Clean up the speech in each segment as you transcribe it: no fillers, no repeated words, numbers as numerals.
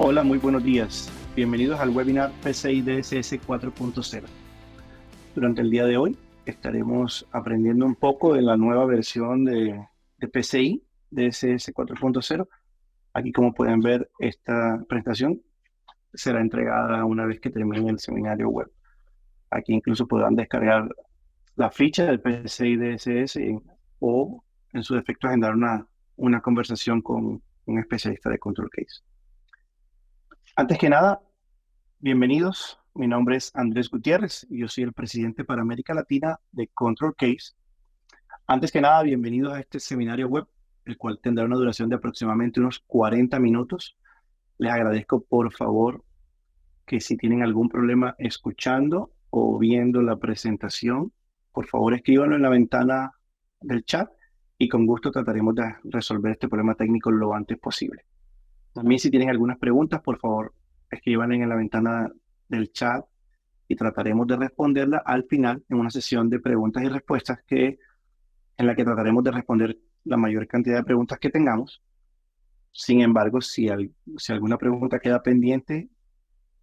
Hola, muy buenos días. Bienvenidos al webinar PCI DSS 4.0. Durante el día de hoy estaremos aprendiendo un poco de la nueva versión de PCI DSS 4.0. Aquí, como pueden ver, esta presentación será entregada una vez que termine el seminario web. Aquí incluso podrán descargar la ficha del PCI DSS o, en su defecto, agendar una conversación con un especialista de Control Case. Antes que nada, bienvenidos. Mi nombre es Andrés Gutiérrez y yo soy el presidente para América Latina de Control Case. Antes que nada, bienvenidos a este seminario web, el cual tendrá una duración de aproximadamente unos 40 minutos. Les agradezco, por favor, que si tienen algún problema escuchando o viendo la presentación, por favor escríbanlo en la ventana del chat y con gusto trataremos de resolver este problema técnico lo antes posible. También si tienen algunas preguntas, por favor, escriban en la ventana del chat y trataremos de responderla al final en una sesión de preguntas y respuestas en la que trataremos de responder la mayor cantidad de preguntas que tengamos. Sin embargo, si alguna pregunta queda pendiente,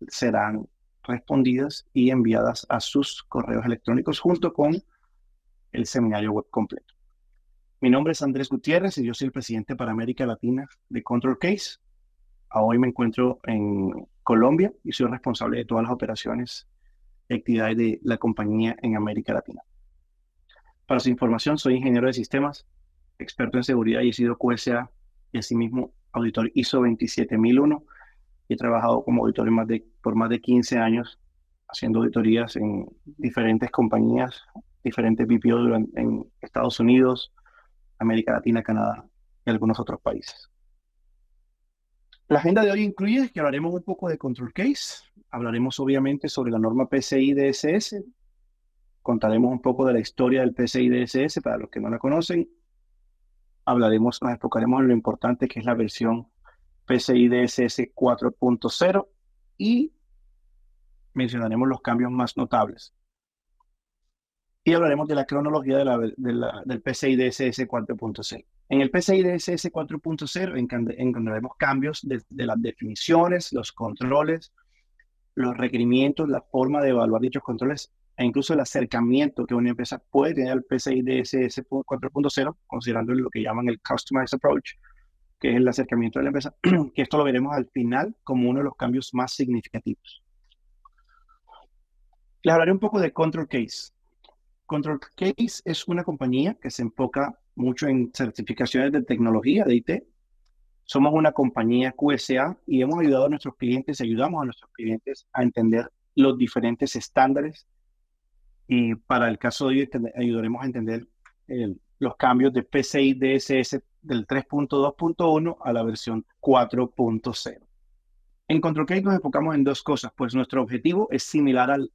serán respondidas y enviadas a sus correos electrónicos junto con el seminario web completo. Mi nombre es Andrés Gutiérrez y yo soy el presidente para América Latina de Control Case. Hoy me encuentro en Colombia y soy responsable de todas las operaciones y actividades de la compañía en América Latina. Para su información, soy ingeniero de sistemas, experto en seguridad y he sido QSA y asimismo auditor ISO 27001. He trabajado como auditor por más de 15 años haciendo auditorías en diferentes compañías, diferentes BPO en Estados Unidos, América Latina, Canadá y algunos otros países. La agenda de hoy incluye que hablaremos un poco de Control Case, hablaremos obviamente sobre la norma PCI DSS, contaremos un poco de la historia del PCI DSS para los que no la conocen, nos enfocaremos en lo importante que es la versión PCI DSS 4.0 y mencionaremos los cambios más notables. Y hablaremos de la cronología del PCI DSS 4.0. En el PCI DSS 4.0 encontraremos cambios de las definiciones, los controles, los requerimientos, la forma de evaluar dichos controles e incluso el acercamiento que una empresa puede tener al PCI DSS 4.0, considerando lo que llaman el Customized Approach, que es el acercamiento de la empresa, que esto lo veremos al final como uno de los cambios más significativos. Les hablaré un poco de Control Case. Control Case es una compañía que se enfoca mucho en certificaciones de tecnología, de IT. Somos una compañía QSA y hemos ayudado a nuestros clientes, ayudamos a nuestros clientes a entender los diferentes estándares. Y para el caso de hoy, ayudaremos a entender los cambios de PCI DSS del 3.2.1 a la versión 4.0. En Control Case nos enfocamos en dos cosas, pues nuestro objetivo es similar al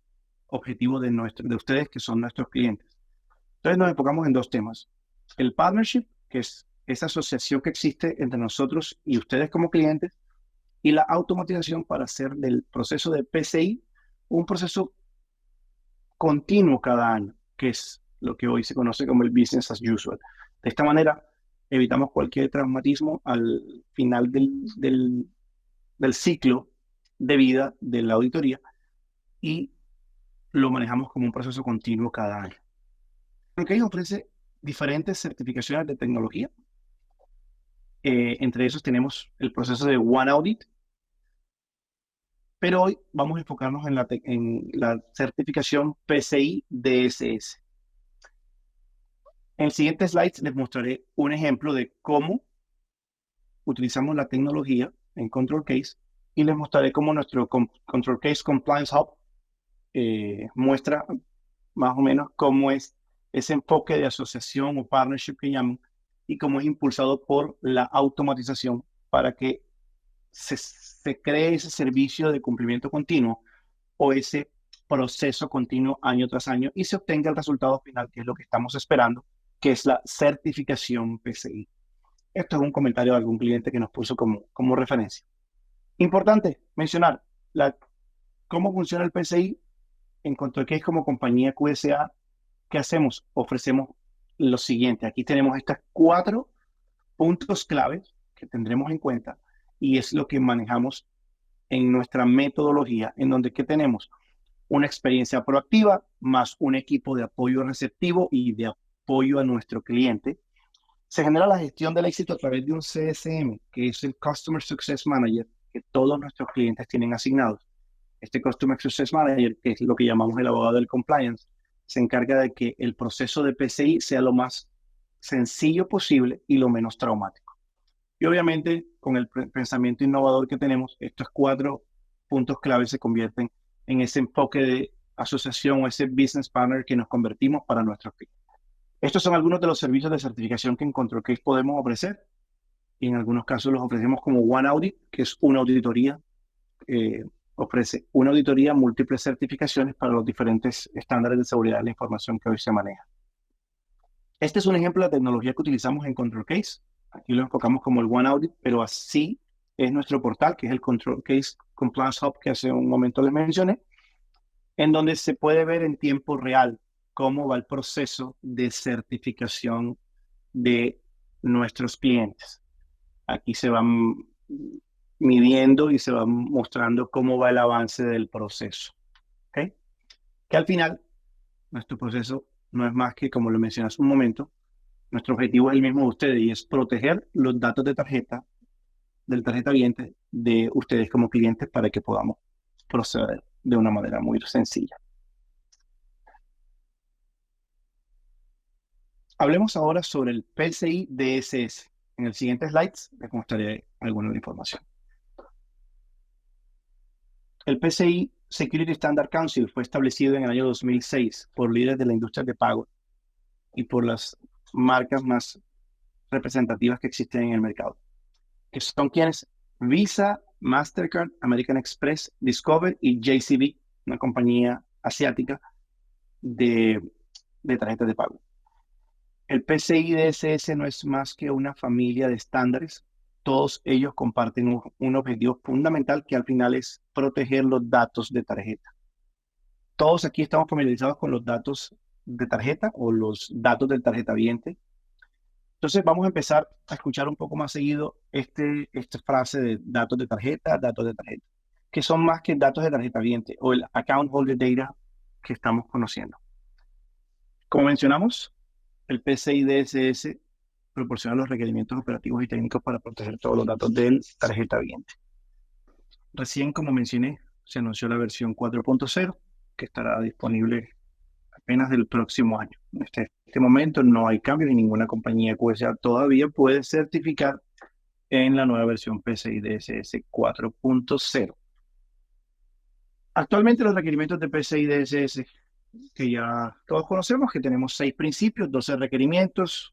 objetivo de ustedes, que son nuestros clientes. Entonces nos enfocamos en dos temas. El partnership, que es esa asociación que existe entre nosotros y ustedes como clientes, y la automatización para hacer del proceso de PCI un proceso continuo cada año, que es lo que hoy se conoce como el business as usual. De esta manera, evitamos cualquier traumatismo al final del ciclo de vida de la auditoría y lo manejamos como un proceso continuo cada año. Lo que ofrece diferentes certificaciones de tecnología. Entre esos tenemos el proceso de One Audit, pero hoy vamos a enfocarnos en la certificación PCI DSS. En el siguiente slide les mostraré un ejemplo de cómo utilizamos la tecnología en Control Case y les mostraré cómo nuestro Control Case Compliance Hub muestra más o menos cómo es ese enfoque de asociación o partnership que llaman y cómo es impulsado por la automatización para que se cree ese servicio de cumplimiento continuo o ese proceso continuo año tras año y se obtenga el resultado final, que es lo que estamos esperando, que es la certificación PCI. Esto es un comentario de algún cliente que nos puso como referencia. Importante mencionar cómo funciona el PCI en Control Case como compañía QSA. ¿Qué hacemos? Ofrecemos lo siguiente. Aquí tenemos estas 4 puntos claves que tendremos en cuenta y es lo que manejamos en nuestra metodología, en donde ¿qué tenemos? Una experiencia proactiva más un equipo de apoyo receptivo y de apoyo a nuestro cliente. Se genera la gestión del éxito a través de un CSM, que es el Customer Success Manager, que todos nuestros clientes tienen asignados. Este Customer Success Manager, que es lo que llamamos el abogado del compliance, se encarga de que el proceso de PCI sea lo más sencillo posible y lo menos traumático. Y obviamente, con el pensamiento innovador que tenemos, estos 4 puntos clave se convierten en ese enfoque de asociación o ese business partner que nos convertimos para nuestros clientes. Estos son algunos de los servicios de certificación que en ControlCase podemos ofrecer. Y en algunos casos los ofrecemos como One Audit, que es una auditoría, ofrece una auditoría, múltiples certificaciones para los diferentes estándares de seguridad de la información que hoy se maneja. Este es un ejemplo de la tecnología que utilizamos en ControlCase. Aquí lo enfocamos como el One Audit, pero así es nuestro portal, que es el ControlCase Compliance Hub que hace un momento les mencioné, en donde se puede ver en tiempo real cómo va el proceso de certificación de nuestros clientes. Aquí se van midiendo y se va mostrando cómo va el avance del proceso. ¿Okay? Que al final, nuestro proceso no es más que, como lo mencioné hace un momento, nuestro objetivo es el mismo de ustedes y es proteger los datos de tarjeta, del tarjeta cliente de ustedes como clientes para que podamos proceder de una manera muy sencilla. Hablemos ahora sobre el PCI DSS. En el siguiente slide les mostraré alguna de la información. El PCI Security Standard Council fue establecido en el año 2006 por líderes de la industria de pago y por las marcas más representativas que existen en el mercado, que son quienes: Visa, Mastercard, American Express, Discover y JCB, una compañía asiática de tarjetas de pago. El PCI DSS no es más que una familia de estándares. Todos ellos comparten un objetivo fundamental que al final es proteger los datos de tarjeta. Todos aquí estamos familiarizados con los datos de tarjeta o los datos del tarjetaviente. Entonces vamos a empezar a escuchar un poco más seguido esta frase de datos de tarjeta, que son más que datos de tarjetaviente o el account holder data que estamos conociendo. Como mencionamos, el PCI DSS proporciona los requerimientos operativos y técnicos para proteger todos los datos del tarjetaviente. Recién, como mencioné, se anunció la versión 4.0, que estará disponible apenas del próximo año. En este momento no hay cambios y ninguna compañía QSA todavía puede certificar en la nueva versión PCI DSS 4.0. Actualmente los requerimientos de PCI DSS, que ya todos conocemos, que tenemos 6 principios, 12 requerimientos,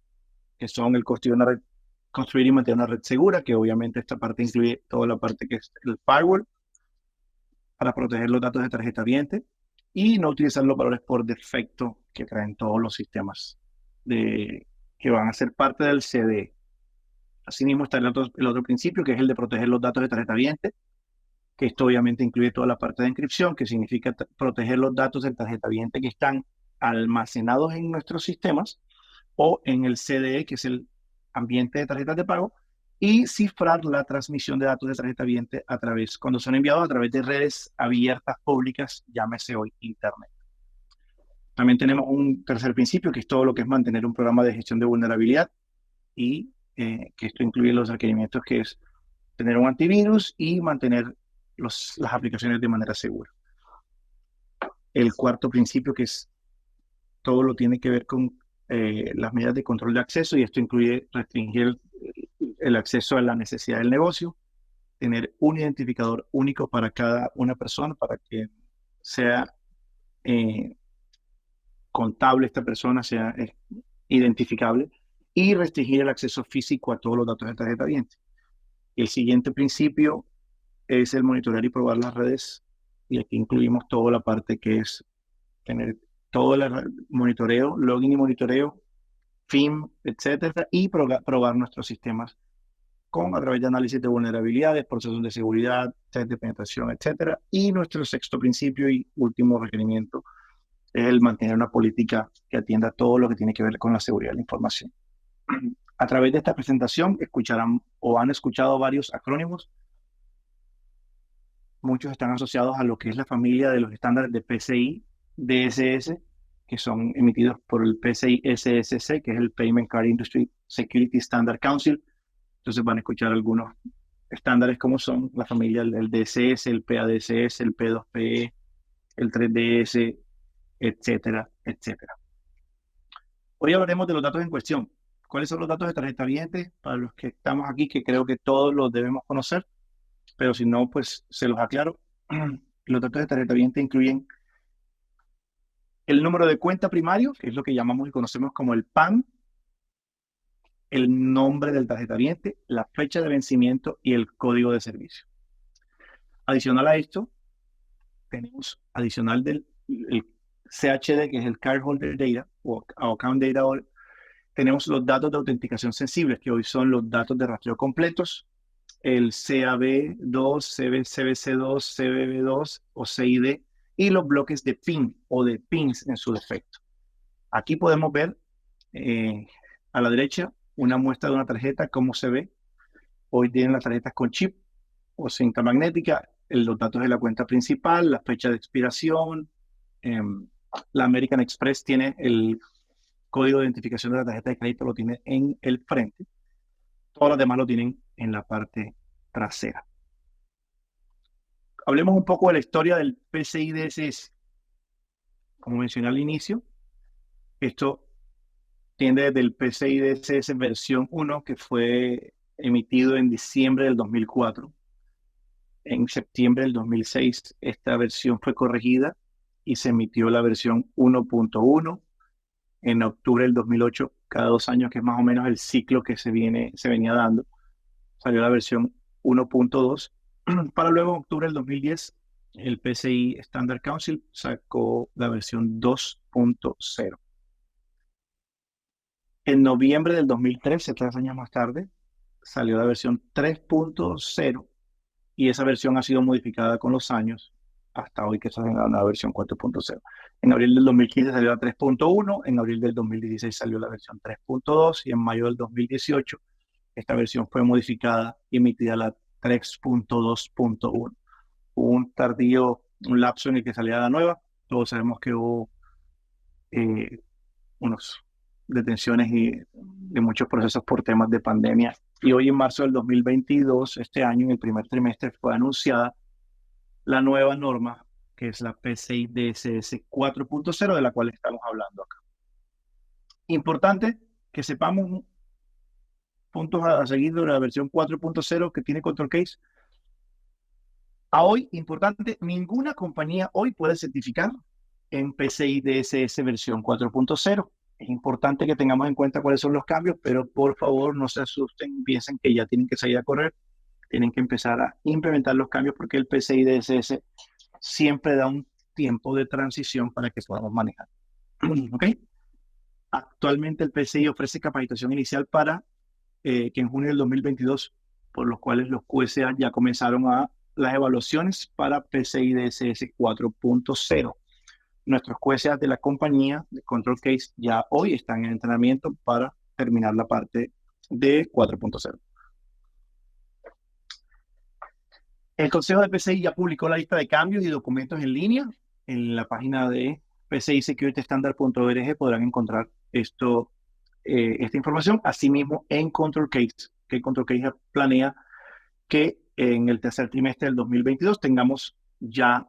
que son el construir y mantener una red segura, que obviamente esta parte incluye toda la parte que es el firewall, para proteger los datos de tarjetaviente, y no utilizar los valores por defecto que traen todos los sistemas que van a ser parte del CDE. Asimismo está el otro principio, que es el de proteger los datos de tarjetaviente, que esto obviamente incluye toda la parte de encripción, que significa proteger los datos del tarjetaviente que están almacenados en nuestros sistemas o en el CDE, que es el ambiente de tarjetas de pago, y cifrar la transmisión de datos de tarjetaviente cuando son enviados a través de redes abiertas públicas, llámese hoy Internet. También tenemos un tercer principio, que es todo lo que es mantener un programa de gestión de vulnerabilidad, y que esto incluye los requerimientos que es tener un antivirus y mantener las aplicaciones de manera segura. El cuarto principio, que es todo lo tiene que ver con las medidas de control de acceso, y esto incluye restringir el acceso a la necesidad del negocio, tener un identificador único para cada una persona para que sea contable esta persona, sea identificable, y restringir el acceso físico a todos los datos de tarjetaviente. El siguiente principio es el monitorear y probar las redes, y aquí incluimos toda la parte que es tener todo el monitoreo, login y monitoreo, FIM, etcétera, y probar nuestros sistemas a través de análisis de vulnerabilidades, procesos de seguridad, test de penetración, etcétera. Y nuestro sexto principio y último requerimiento es el mantener una política que atienda todo lo que tiene que ver con la seguridad de la información. A través de esta presentación escucharán o han escuchado varios acrónimos muchos están asociados a lo que es la familia de los estándares de PCI DSS, que son emitidos por el PCI SSC, que es el Payment Card Industry Security Standard Council. Entonces van a escuchar algunos estándares como son la familia del DSS, el PADSS, el P2PE, el 3DS, etcétera, etcétera. Hoy hablaremos de los datos en cuestión. ¿Cuáles son los datos de tarjeta viente? Para los que estamos aquí, que creo que todos los debemos conocer, pero si no, pues se los aclaro. Los datos de tarjeta viente incluyen el número de cuenta primario, que es lo que llamamos y conocemos como el PAN, el nombre del tarjetaviente, la fecha de vencimiento y el código de servicio. Adicional a esto, tenemos adicional del el CHD, que es el Cardholder Data o Account Data, tenemos los datos de autenticación sensibles, que hoy son los datos de rastreo completos, el CAB2, CBC2, CBB2 o CID, y los bloques de PIN o de PINs en su defecto. Aquí podemos ver a la derecha una muestra de una tarjeta, cómo se ve. Hoy tienen las tarjetas con chip o cinta magnética, los datos de la cuenta principal, la fecha de expiración. La American Express tiene el código de identificación de la tarjeta de crédito, lo tiene en el frente. Todos los demás lo tienen en la parte trasera. Hablemos un poco de la historia del PCI DSS. Como mencioné al inicio, esto tiende desde el PCI DSS versión 1, que fue emitido en diciembre del 2004. En septiembre del 2006, esta versión fue corregida y se emitió la versión 1.1. En octubre del 2008, cada 2 años, que es más o menos el ciclo que se venía dando, salió la versión 1.2. Para luego, en octubre del 2010, el PCI Standard Council sacó la versión 2.0. En noviembre del 2013, 3 años más tarde, salió la versión 3.0 y esa versión ha sido modificada con los años hasta hoy, que está en la versión 4.0. En abril del 2015 salió la 3.1, en abril del 2016 salió la versión 3.2 y en mayo del 2018 esta versión fue modificada y emitida la 3.2.1. Hubo un lapso en el que salía la nueva. Todos sabemos que hubo unos detenciones y de muchos procesos por temas de pandemia. Y hoy en marzo del 2022, este año, en el primer trimestre, fue anunciada la nueva norma, que es la PCI DSS 4.0, de la cual estamos hablando acá. Importante que sepamos puntos a seguir de la versión 4.0 que tiene Control Case. A hoy, importante, ninguna compañía hoy puede certificar en PCI DSS versión 4.0. Es importante que tengamos en cuenta cuáles son los cambios, pero por favor no se asusten, piensen que ya tienen que salir a correr, tienen que empezar a implementar los cambios porque el PCI DSS siempre da un tiempo de transición para que podamos manejar. ¿Ok? Actualmente el PCI ofrece capacitación inicial para que en junio del 2022, por los cuales los QSA ya comenzaron las evaluaciones para PCI DSS 4.0. Nuestros QSA de la compañía de Control Case ya hoy están en entrenamiento para terminar la parte de 4.0. El Consejo de PCI ya publicó la lista de cambios y documentos en línea. En la página de PCISecurityStandard.org podrán encontrar esta información. Asimismo, en Control Case, que Control Case planea que en el tercer trimestre del 2022 tengamos ya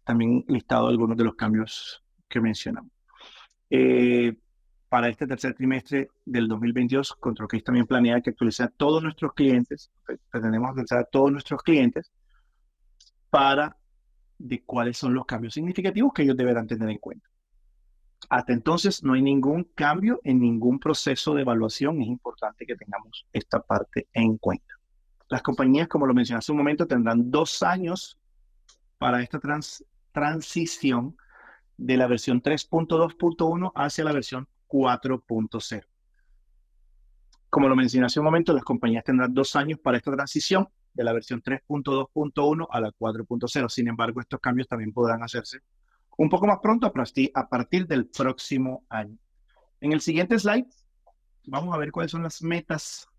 también listado algunos de los cambios que mencionamos. Para este tercer trimestre del 2022, Control Case también planea que actualice a todos nuestros clientes, pretendemos actualizar a todos nuestros clientes para de cuáles son los cambios significativos que ellos deberán tener en cuenta. Hasta entonces no hay ningún cambio en ningún proceso de evaluación. Es importante que tengamos esta parte en cuenta. Las compañías, como lo mencioné hace un momento, tendrán 2 años para esta transición de la versión 3.2.1 hacia la versión 4.0. Como lo mencioné hace un momento, las compañías tendrán 2 años para esta transición de la versión 3.2.1 a la 4.0. Sin embargo, estos cambios también podrán hacerse un poco más pronto a partir del próximo año. En el siguiente slide vamos a ver cuáles son las metas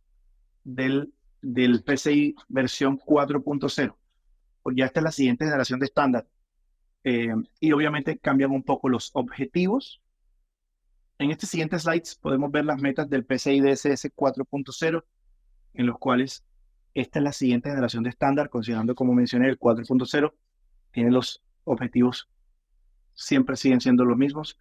del PCI versión 4.0. pues ya esta es la siguiente generación de estándar. Y obviamente cambian un poco los objetivos. En este siguiente slides podemos ver las metas del PCI DSS 4.0, en los cuales esta es la siguiente generación de estándar, considerando, como mencioné, el 4.0, tiene los objetivos, siempre siguen siendo los mismos.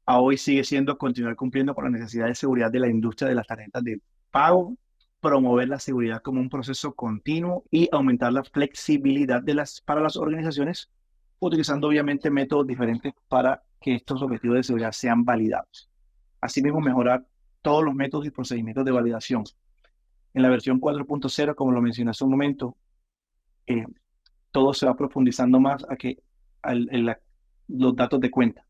A hoy sigue siendo continuar cumpliendo con la necesidad de seguridad de la industria de las tarjetas de pago, promover la seguridad como un proceso continuo y aumentar la flexibilidad para las organizaciones, utilizando obviamente métodos diferentes para que estos objetivos de seguridad sean validados. Asimismo, mejorar todos los métodos y procedimientos de validación. En la versión 4.0, como lo mencioné hace un momento, eh, todo se va profundizando más a que los datos de cuenta.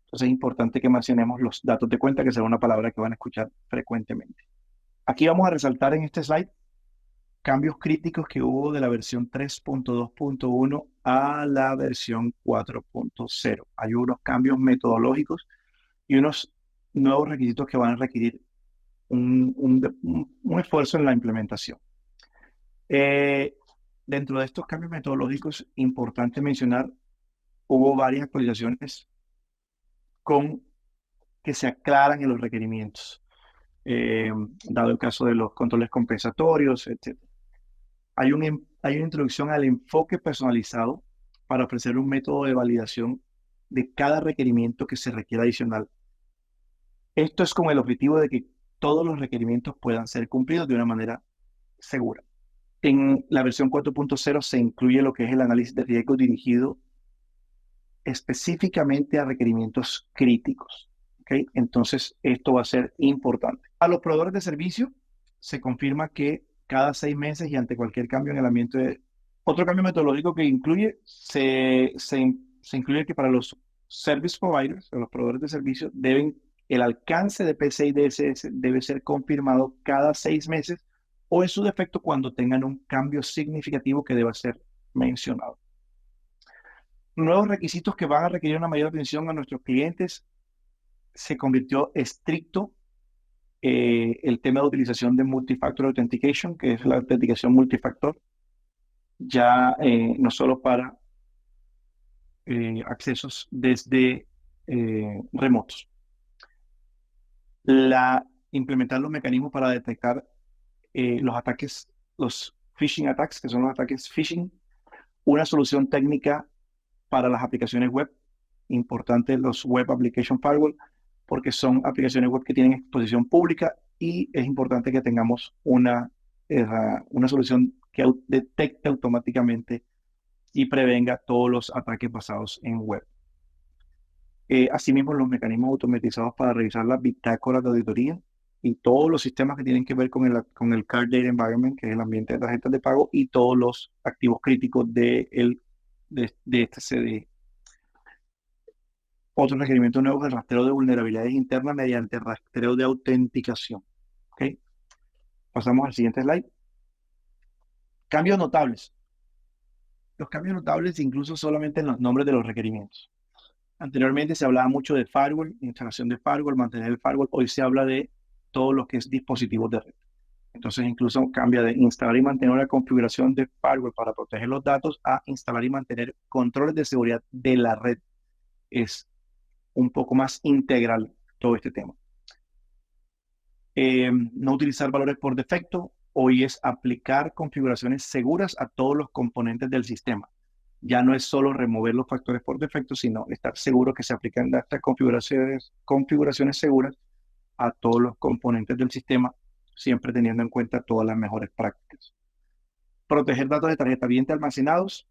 Entonces es importante que mencionemos los datos de cuenta, que será una palabra que van a escuchar frecuentemente. Aquí vamos a resaltar en este slide cambios críticos que hubo de la versión 3.2.1 a la versión 4.0. Hay unos cambios metodológicos y unos nuevos requisitos que van a requerir un esfuerzo en la implementación. Dentro de estos cambios metodológicos, importante mencionar, hubo varias actualizaciones con que se aclaran en los requerimientos, dado el caso de los controles compensatorios, etc. Hay una introducción al enfoque personalizado para ofrecer un método de validación de cada requerimiento que se requiera adicional. Esto es con el objetivo de que todos los requerimientos puedan ser cumplidos de una manera segura. En la versión 4.0 se incluye lo que es el análisis de riesgo dirigido específicamente a requerimientos críticos. ¿Okay? Entonces, esto va a ser importante. A los proveedores de servicio se confirma que cada 6 meses y ante cualquier cambio en el ambiente, otro cambio metodológico que incluye, se incluye que para los service providers, o los proveedores de servicio, el alcance de PCI DSS debe ser confirmado cada 6 meses o en su defecto cuando tengan un cambio significativo que deba ser mencionado. Nuevos requisitos que van a requerir una mayor atención a nuestros clientes. Se convirtió estricto el tema de utilización de Multi-Factor Authentication, que es la autenticación multifactor, ya no solo para accesos desde remotos. Implementar los mecanismos para detectar los ataques, los phishing attacks, que son los ataques phishing, una solución técnica para las aplicaciones web, importante los Web Application Firewall, porque son aplicaciones web que tienen exposición pública y es importante que tengamos una solución que detecte automáticamente y prevenga todos los ataques basados en web. Asimismo, los mecanismos automatizados para revisar las bitácoras de auditoría y todos los sistemas que tienen que ver con el Card Data Environment, que es el ambiente de tarjetas de pago, y todos los activos críticos de este CDE. Otro requerimiento nuevo es el rastreo de vulnerabilidades internas mediante rastreo de autenticación. ¿Okay? Pasamos al siguiente slide. Cambios notables. Los cambios notables incluso solamente en los nombres de los requerimientos. Anteriormente se hablaba mucho de firewall, instalación de firewall, mantener el firewall. Hoy se habla de todo lo que es dispositivos de red. Entonces incluso cambia de instalar y mantener una configuración de firewall para proteger los datos a instalar y mantener controles de seguridad de la red. Es un poco más integral todo este tema. No utilizar valores por defecto. Hoy es aplicar configuraciones seguras a todos los componentes del sistema. Ya no es solo remover los factores por defecto, sino estar seguro que se aplican estas configuraciones seguras a todos los componentes del sistema, siempre teniendo en cuenta todas las mejores prácticas. Proteger datos de tarjeta viente almacenados.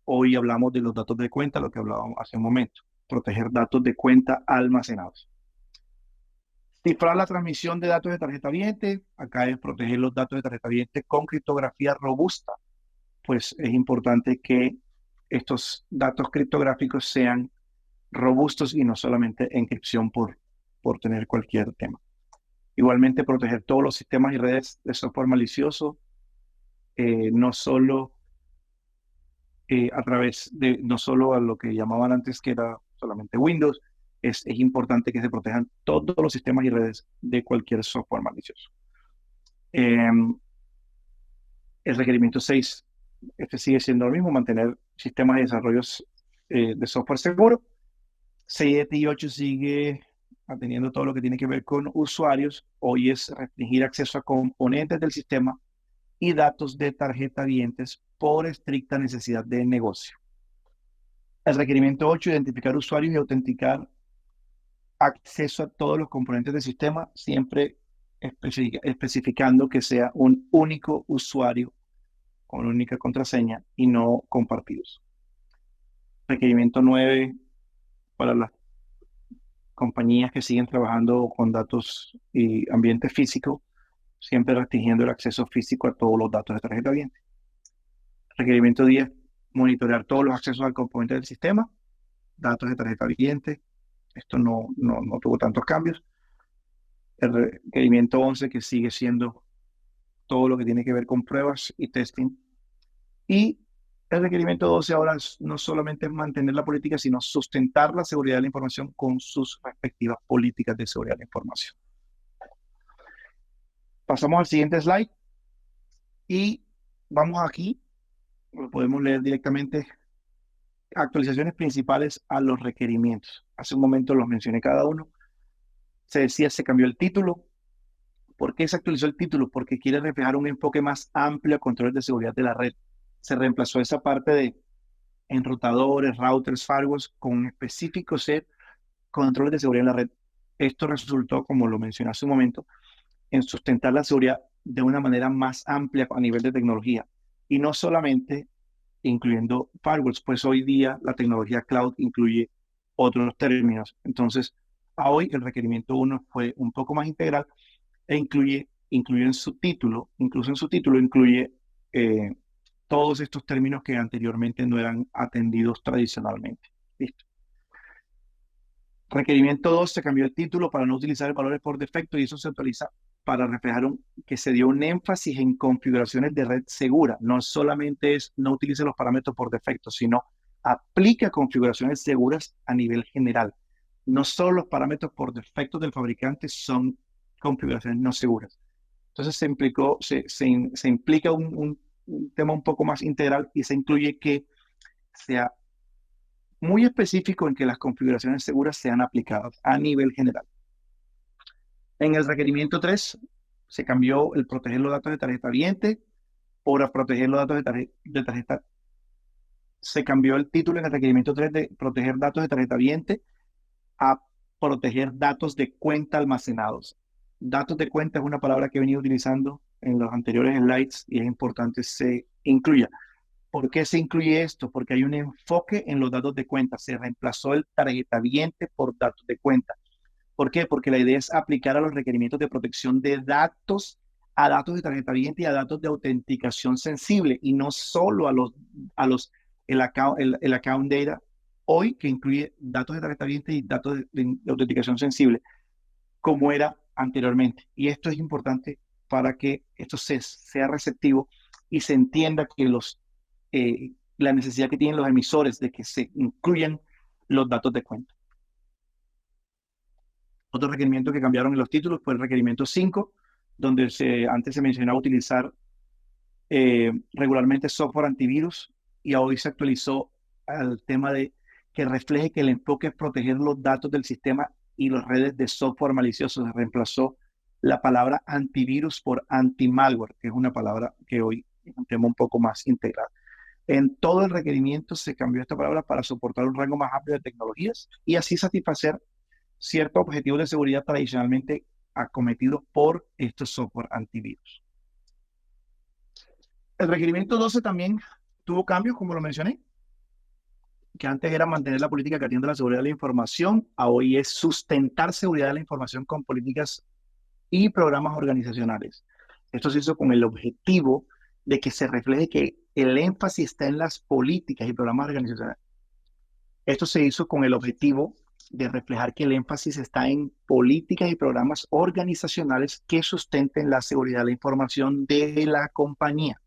Hoy hablamos de los datos de cuenta, lo que hablábamos hace un momento. Proteger datos de cuenta almacenados. Cifrar la transmisión de datos de tarjeta viente. Acá es proteger los datos de tarjeta viente con criptografía robusta. Pues es importante que estos datos criptográficos sean robustos y no solamente encripción por tener cualquier tema. Igualmente, proteger todos los sistemas y redes de software malicioso, no solo no solo a lo que llamaban antes que era solamente Windows. Es importante que se protejan todos los sistemas y redes de cualquier software malicioso. El requerimiento 6 Este sigue siendo lo mismo, mantener sistemas de desarrollo de software seguro. 6 y 8 sigue atendiendo todo lo que tiene que ver con usuarios. Hoy es restringir acceso a componentes del sistema y datos de tarjeta vientes por estricta necesidad de negocio. El requerimiento 8, identificar usuarios y autenticar acceso a todos los componentes del sistema, siempre especificando que sea un único usuario con una única contraseña y no compartidos. Requerimiento 9, para las compañías que siguen trabajando con datos y ambiente físico, siempre restringiendo el acceso físico a todos los datos de tarjeta viente. Requerimiento 10, monitorear todos los accesos al componente del sistema, datos de tarjeta viente. Esto no tuvo tantos cambios. El requerimiento 11, que sigue siendo todo lo que tiene que ver con pruebas y testing. Y el requerimiento 12 ahora no solamente es mantener la política, sino sustentar la seguridad de la información con sus respectivas políticas de seguridad de la información. Pasamos al siguiente slide y vamos aquí, lo podemos leer directamente, actualizaciones principales a los requerimientos. Hace un momento los mencioné cada uno. Se decía, se cambió el título. ¿Por qué se actualizó el título? Porque quiere reflejar un enfoque más amplio a controles de seguridad de la red. Se reemplazó esa parte de enrutadores, routers, firewalls con un específico set controles de seguridad en la red. Esto resultó, como lo mencioné hace un momento, en sustentar la seguridad de una manera más amplia a nivel de tecnología y no solamente incluyendo firewalls, pues hoy día la tecnología cloud incluye otros términos. Entonces, a hoy el requerimiento 1 fue un poco más integral e incluye en su título, incluso en su título incluye todos estos términos que anteriormente no eran atendidos tradicionalmente. Listo. Requerimiento 2, se cambió el título para no utilizar valores por defecto y eso se actualiza para reflejar que se dio un énfasis en configuraciones de red segura. No solamente es no utilice los parámetros por defecto, sino aplica configuraciones seguras a nivel general. No solo los parámetros por defecto del fabricante son configuraciones no seguras. Entonces se implica un tema un poco más integral y se incluye que sea muy específico en que las configuraciones seguras sean aplicadas a nivel general. En el requerimiento 3 se cambió el proteger los datos de tarjeta viente por proteger los datos de tarjeta. Se cambió el título en el requerimiento 3 de proteger datos de tarjeta viente a proteger datos de cuenta almacenados. Datos de cuenta es una palabra que he venido utilizando en los anteriores slides y es importante se incluya. ¿Por qué se incluye esto? Porque hay un enfoque en los datos de cuenta. Se reemplazó el tarjeta viente por datos de cuenta. ¿Por qué? Porque la idea es aplicar a los requerimientos de protección de datos, a datos de tarjeta viente y a datos de autenticación sensible y no solo el account data hoy, que incluye datos de tarjeta viente y datos de autenticación sensible, como era anteriormente. Y esto es importante para que esto sea receptivo y se entienda que la necesidad que tienen los emisores de que se incluyan los datos de cuenta. Otro requerimiento que cambiaron en los títulos fue el requerimiento 5, donde antes se mencionaba utilizar regularmente software antivirus y hoy se actualizó al tema de que refleje que el enfoque es proteger los datos del sistema y las redes de software malicioso. Se reemplazó la palabra antivirus por anti-malware, que es una palabra que hoy es un tema un poco más integral. En todo el requerimiento se cambió esta palabra para soportar un rango más amplio de tecnologías y así satisfacer ciertos objetivos de seguridad tradicionalmente acometidos por estos software antivirus. El requerimiento 12 también tuvo cambios, como lo mencioné, que antes era mantener la política que atiende a la seguridad de la información, a hoy es sustentar seguridad de la información con políticas y programas organizacionales. Esto se hizo con el objetivo de que se refleje que el énfasis está en las políticas y programas organizacionales. Esto se hizo con el objetivo de reflejar que el énfasis está en políticas y programas organizacionales que sustenten la seguridad de la información de la compañía.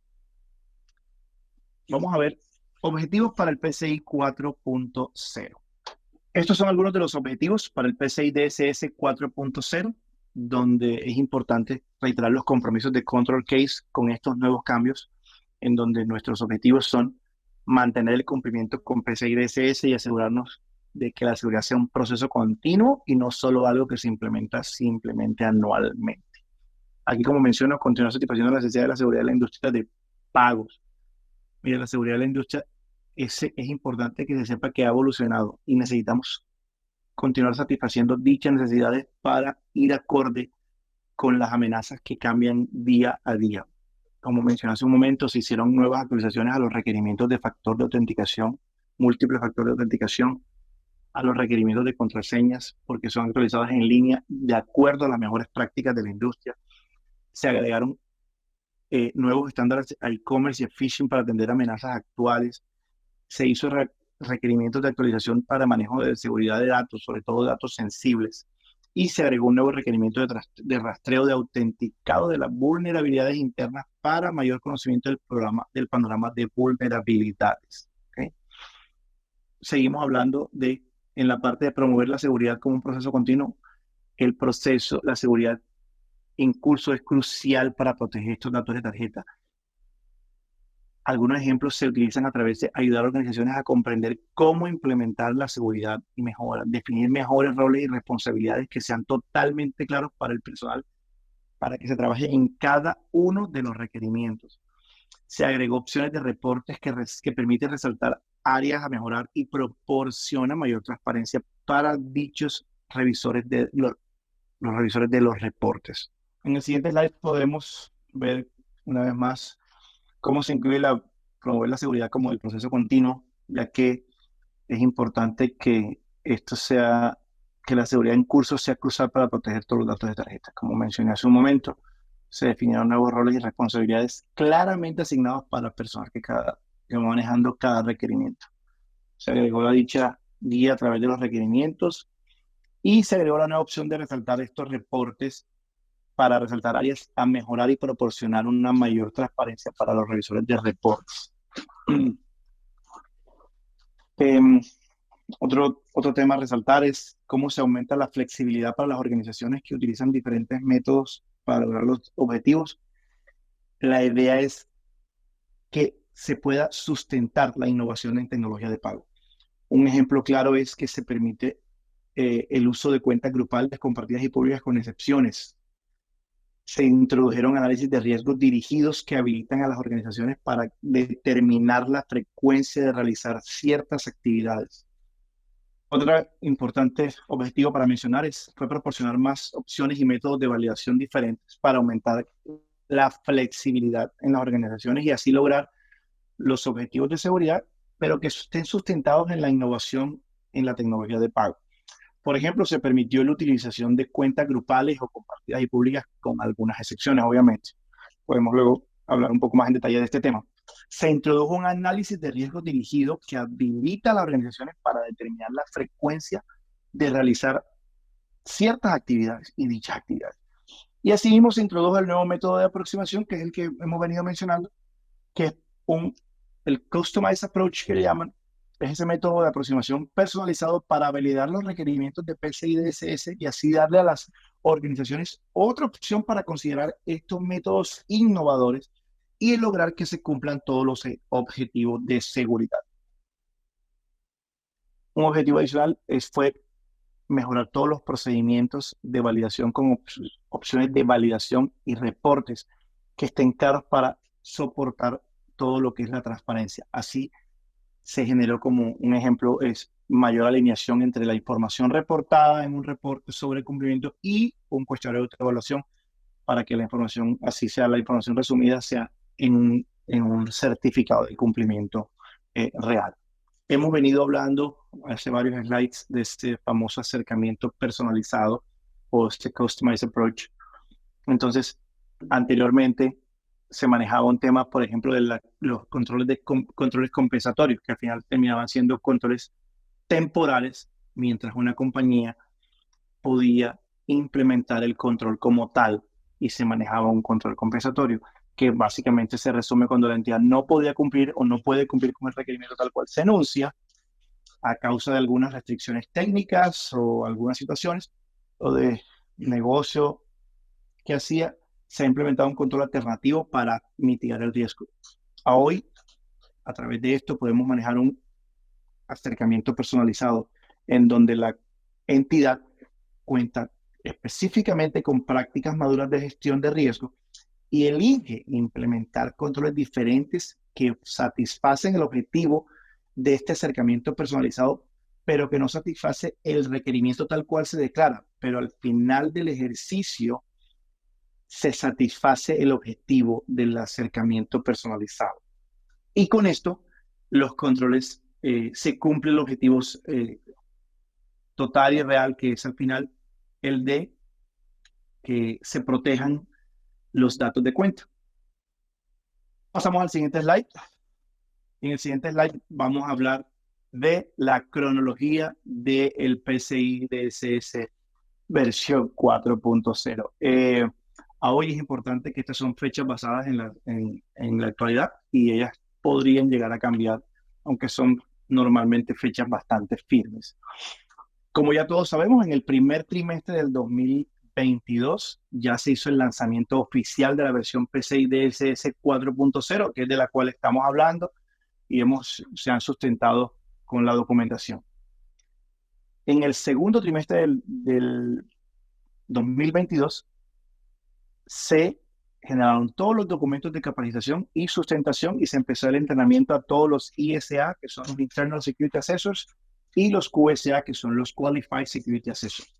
Vamos a ver objetivos para el PCI 4.0. Estos son algunos de los objetivos para el PCI DSS 4.0, donde es importante reiterar los compromisos de Control Case con estos nuevos cambios. en donde nuestros objetivos son mantener el cumplimiento con PCI DSS y asegurarnos de que la seguridad sea un proceso continuo y no solo algo que se implementa simplemente anualmente. Aquí, como menciono, continúa satisfaciendo la necesidad de la seguridad de la industria de pagos. Mira, la seguridad de la industria es importante que se sepa que ha evolucionado y necesitamos continuar satisfaciendo dichas necesidades para ir acorde con las amenazas que cambian día a día. Como mencioné hace un momento, se hicieron nuevas actualizaciones a los requerimientos de factor de autenticación, múltiples factores de autenticación, a los requerimientos de contraseñas, porque son actualizadas en línea de acuerdo a las mejores prácticas de la industria. Se agregaron nuevos estándares a e-commerce y a phishing para atender amenazas actuales. Se hizo requerimientos de actualización para manejo de seguridad de datos, sobre todo datos sensibles. Y se agregó un nuevo requerimiento de rastreo de autenticado de las vulnerabilidades internas para mayor conocimiento del panorama de vulnerabilidades. ¿Okay? Seguimos hablando en la parte de promover la seguridad como un proceso continuo. El proceso, la seguridad en curso es crucial para proteger estos datos de tarjeta. Algunos ejemplos se utilizan a través de ayudar a organizaciones a comprender cómo implementar la seguridad y mejorar, definir mejores roles y responsabilidades que sean totalmente claros para el personal, para que se trabaje en cada uno de los requerimientos. Se agregó opciones de reportes que permiten resaltar áreas a mejorar y proporciona mayor transparencia para dichos revisores los revisores de los reportes. En el siguiente slide podemos ver una vez más cómo se incluye promover la seguridad como el proceso continuo, ya que es importante que que la seguridad en curso sea crucial para proteger todos los datos de tarjeta. Como mencioné hace un momento, se definieron nuevos roles y responsabilidades claramente asignados para el personal que va manejando cada requerimiento. Se agregó la dicha guía a través de los requerimientos y se agregó la nueva opción de resaltar estos reportes para resaltar áreas a mejorar y proporcionar una mayor transparencia para los revisores de reportes. Otro tema a resaltar es cómo se aumenta la flexibilidad para las organizaciones que utilizan diferentes métodos para lograr los objetivos. La idea es que se pueda sustentar la innovación en tecnología de pago. Un ejemplo claro es que se permite el uso de cuentas grupales compartidas y públicas con excepciones. Se introdujeron análisis de riesgos dirigidos que habilitan a las organizaciones para determinar la frecuencia de realizar ciertas actividades. Otro importante objetivo para mencionar fue proporcionar más opciones y métodos de validación diferentes para aumentar la flexibilidad en las organizaciones y así lograr los objetivos de seguridad, pero que estén sustentados en la innovación en la tecnología de pago. Por ejemplo, se permitió la utilización de cuentas grupales o compartidas y públicas con algunas excepciones, obviamente. Podemos luego hablar un poco más en detalle de este tema. Se introdujo un análisis de riesgos dirigido que habilita a las organizaciones para determinar la frecuencia de realizar ciertas actividades y dichas actividades. Y así mismo se introdujo el nuevo método de aproximación, que es el que hemos venido mencionando, que es el Customized Approach que le llaman. Es ese método de aproximación personalizado para validar los requerimientos de PCI DSS y así darle a las organizaciones otra opción para considerar estos métodos innovadores y lograr que se cumplan todos los objetivos de seguridad. Un objetivo adicional fue mejorar todos los procedimientos de validación con opciones de validación y reportes que estén claros para soportar todo lo que es la transparencia. Así se generó, como un ejemplo, es mayor alineación entre la información reportada en un reporte sobre cumplimiento y un cuestionario de evaluación para que la información, así sea la información resumida, sea en un certificado de cumplimiento real. Hemos venido hablando hace varios slides de este famoso acercamiento personalizado o este Customized Approach. Entonces, anteriormente se manejaba un tema, por ejemplo, de los controles compensatorios, que al final terminaban siendo controles temporales, mientras una compañía podía implementar el control como tal y se manejaba un control compensatorio, que básicamente se resume cuando la entidad no podía cumplir o no puede cumplir con el requerimiento tal cual se enuncia a causa de algunas restricciones técnicas o algunas situaciones o de negocio que hacía, se ha implementado un control alternativo para mitigar el riesgo. A hoy, a través de esto, podemos manejar un acercamiento personalizado en donde la entidad cuenta específicamente con prácticas maduras de gestión de riesgo y elige implementar controles diferentes que satisfacen el objetivo de este acercamiento personalizado, pero que no satisface el requerimiento tal cual se declara, pero al final del ejercicio se satisface el objetivo del acercamiento personalizado. Y con esto, los controles se cumplen los objetivos total y real, que es al final el de que se protejan los datos de cuenta. Pasamos al siguiente slide. En el siguiente slide vamos a hablar de la cronología del PCI DSS versión 4.0. A hoy es importante que estas son fechas basadas en la actualidad y ellas podrían llegar a cambiar, aunque son normalmente fechas bastante firmes. Como ya todos sabemos, en el primer trimestre del 2022 ya se hizo el lanzamiento oficial de la versión PCI DSS 4.0, que es de la cual estamos hablando, y se han sustentado con la documentación. En el segundo trimestre del 2022 se generaron todos los documentos de capacitación y sustentación y se empezó el entrenamiento a todos los ISA, que son los Internal Security Assessors, y los QSA, que son los Qualified Security Assessors.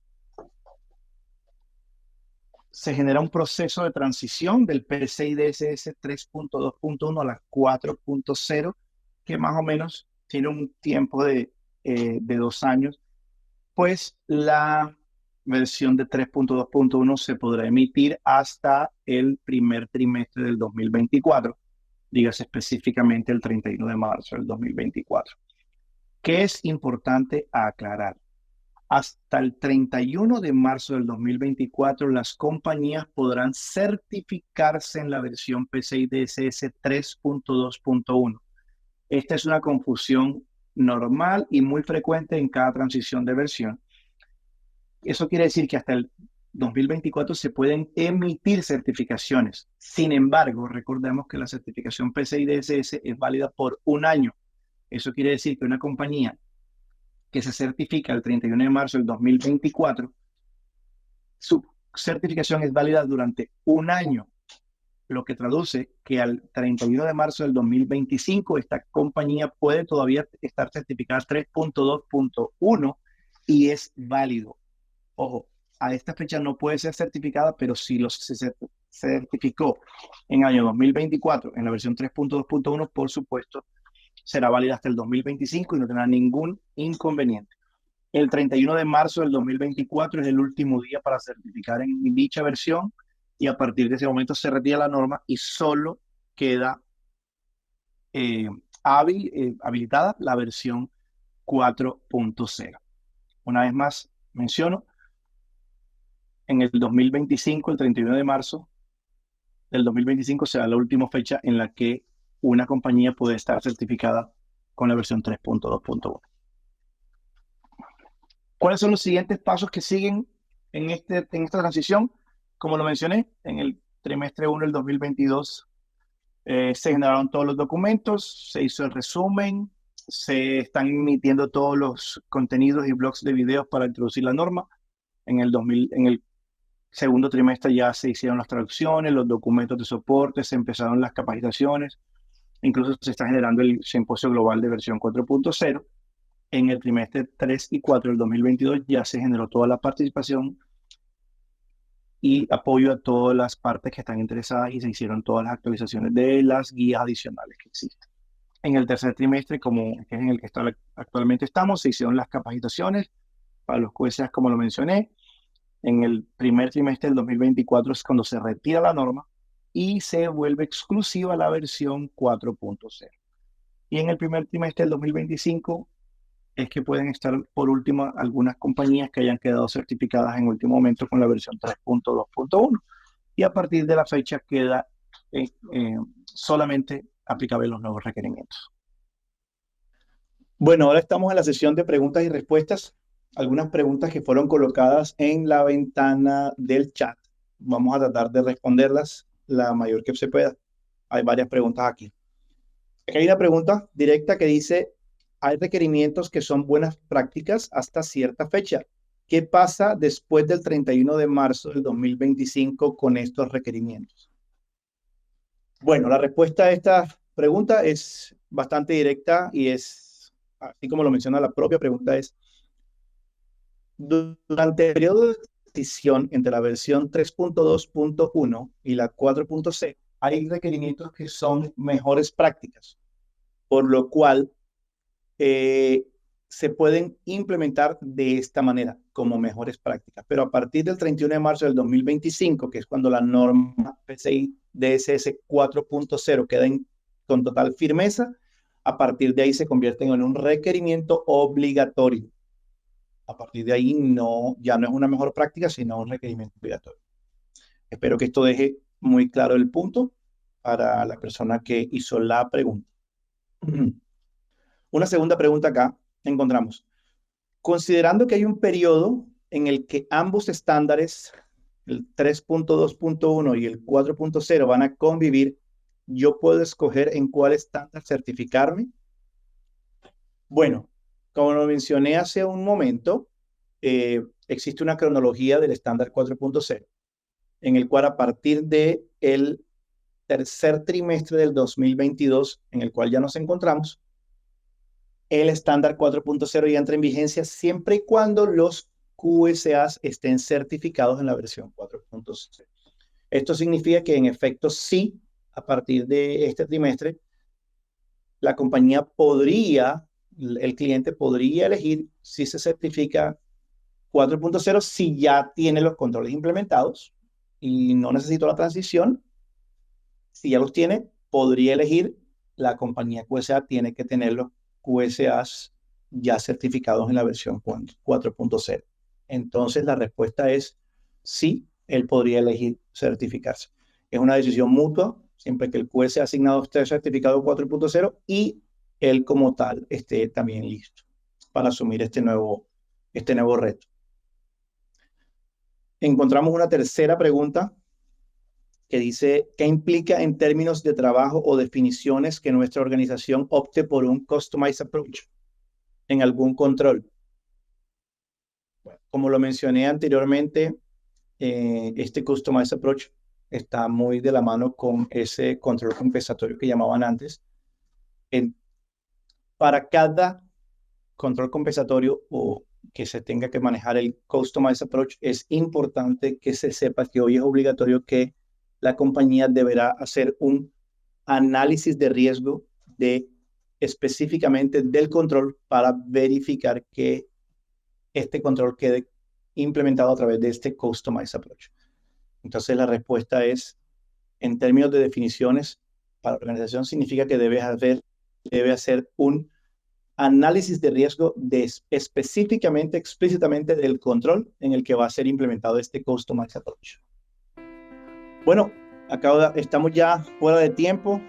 Se genera un proceso de transición del PCI DSS 3.2.1 a la 4.0, que más o menos tiene un tiempo de 2 años, pues la versión de 3.2.1 se podrá emitir hasta el primer trimestre del 2024, dígase específicamente el 31 de marzo del 2024. ¿Qué es importante aclarar? Hasta el 31 de marzo del 2024, las compañías podrán certificarse en la versión PCI DSS 3.2.1. Esta es una confusión normal y muy frecuente en cada transición de versión. Eso quiere decir que hasta el 2024 se pueden emitir certificaciones. Sin embargo, recordemos que la certificación PCI DSS es válida por 1 año. Eso quiere decir que una compañía que se certifica el 31 de marzo del 2024, su certificación es válida durante 1 año, lo que traduce que al 31 de marzo del 2025 esta compañía puede todavía estar certificada 3.2.1 y es válido. Ojo, a esta fecha no puede ser certificada, pero si se certificó en el año 2024 en la versión 3.2.1, por supuesto, será válida hasta el 2025 y no tendrá ningún inconveniente. El 31 de marzo del 2024 es el último día para certificar en dicha versión y a partir de ese momento se retira la norma y solo queda habilitada la versión 4.0. Una vez más, menciono, en el 2025, el 31 de marzo del 2025 será la última fecha en la que una compañía puede estar certificada con la versión 3.2.1. ¿Cuáles son los siguientes pasos que siguen en esta transición? Como lo mencioné, en el trimestre 1 del 2022 se generaron todos los documentos, se hizo el resumen, se están emitiendo todos los contenidos y blogs de videos para introducir la norma. En el segundo trimestre ya se hicieron las traducciones, los documentos de soporte, se empezaron las capacitaciones, incluso se está generando el simposio global de versión 4.0. En el trimestre 3 y 4 del 2022 ya se generó toda la participación y apoyo a todas las partes que están interesadas y se hicieron todas las actualizaciones de las guías adicionales que existen. En el tercer trimestre, como es en el que actualmente estamos, se hicieron las capacitaciones para los QSA, como lo mencioné. En el primer trimestre del 2024 es cuando se retira la norma y se vuelve exclusiva la versión 4.0. Y en el primer trimestre del 2025 es que pueden estar, por último, algunas compañías que hayan quedado certificadas en último momento con la versión 3.2.1 y a partir de la fecha queda solamente aplicable los nuevos requerimientos. Bueno, ahora estamos en la sesión de preguntas y respuestas. Algunas preguntas que fueron colocadas en la ventana del chat. Vamos a tratar de responderlas la mayor que se pueda. Hay varias preguntas aquí. Aquí hay una pregunta directa que dice, hay requerimientos que son buenas prácticas hasta cierta fecha. ¿Qué pasa después del 31 de marzo del 2025 con estos requerimientos? Bueno, la respuesta a esta pregunta es bastante directa y es, así como lo menciona la propia pregunta, es durante el periodo de transición entre la versión 3.2.1 y la 4.0, hay requerimientos que son mejores prácticas, por lo cual se pueden implementar de esta manera como mejores prácticas. Pero a partir del 31 de marzo del 2025, que es cuando la norma PCI DSS 4.0 queda con total firmeza, a partir de ahí se convierten en un requerimiento obligatorio. A partir de ahí ya no es una mejor práctica, sino un requerimiento obligatorio. Espero que esto deje muy claro el punto para la persona que hizo la pregunta. Una segunda pregunta acá encontramos. Considerando que hay un periodo en el que ambos estándares, el 3.2.1 y el 4.0, van a convivir, ¿yo puedo escoger en cuál estándar certificarme? Bueno, como lo mencioné hace un momento, existe una cronología del estándar 4.0, en el cual a partir del tercer trimestre del 2022, en el cual ya nos encontramos, el estándar 4.0 ya entra en vigencia siempre y cuando los QSAs estén certificados en la versión 4.0. Esto significa que en efecto sí, a partir de este trimestre, la compañía el cliente podría elegir si se certifica 4.0 si ya tiene los controles implementados y no necesito la transición. Si ya los tiene, podría elegir la compañía QSA tiene que tener los QSAs ya certificados en la versión 4.0. Entonces la respuesta es sí, él podría elegir certificarse. Es una decisión mutua, siempre que el QSA asignado esté certificado 4.0 y él como tal esté también listo para asumir este nuevo reto. Encontramos una tercera pregunta que dice, ¿qué implica en términos de trabajo o definiciones que nuestra organización opte por un customized approach en algún control? Bueno, como lo mencioné anteriormente, este customized approach está muy de la mano con ese control compensatorio que llamaban antes. Para cada control compensatorio o que se tenga que manejar el customized approach, es importante que se sepa que hoy es obligatorio que la compañía deberá hacer un análisis de riesgo específicamente del control para verificar que este control quede implementado a través de este customized approach. Entonces la respuesta es, en términos de definiciones, para la organización significa que debe hacer un análisis de riesgo específicamente, explícitamente del control en el que va a ser implementado este customized approach. Bueno, estamos ya fuera de tiempo.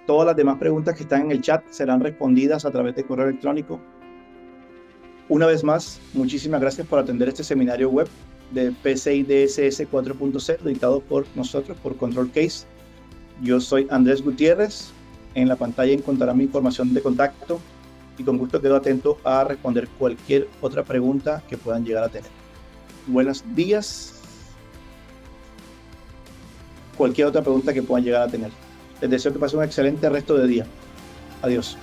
Todas las demás preguntas que están en el chat serán respondidas a través de correo electrónico. Una vez más, muchísimas gracias por atender este seminario web de PCI DSS 4.0 dictado por nosotros, por Control Case. Yo soy Andrés Gutiérrez. En la pantalla encontrarán mi información de contacto y con gusto quedo atento a responder cualquier otra pregunta que puedan llegar a tener. Buenos días. Cualquier otra pregunta que puedan llegar a tener. Les deseo que pasen un excelente resto de día. Adiós.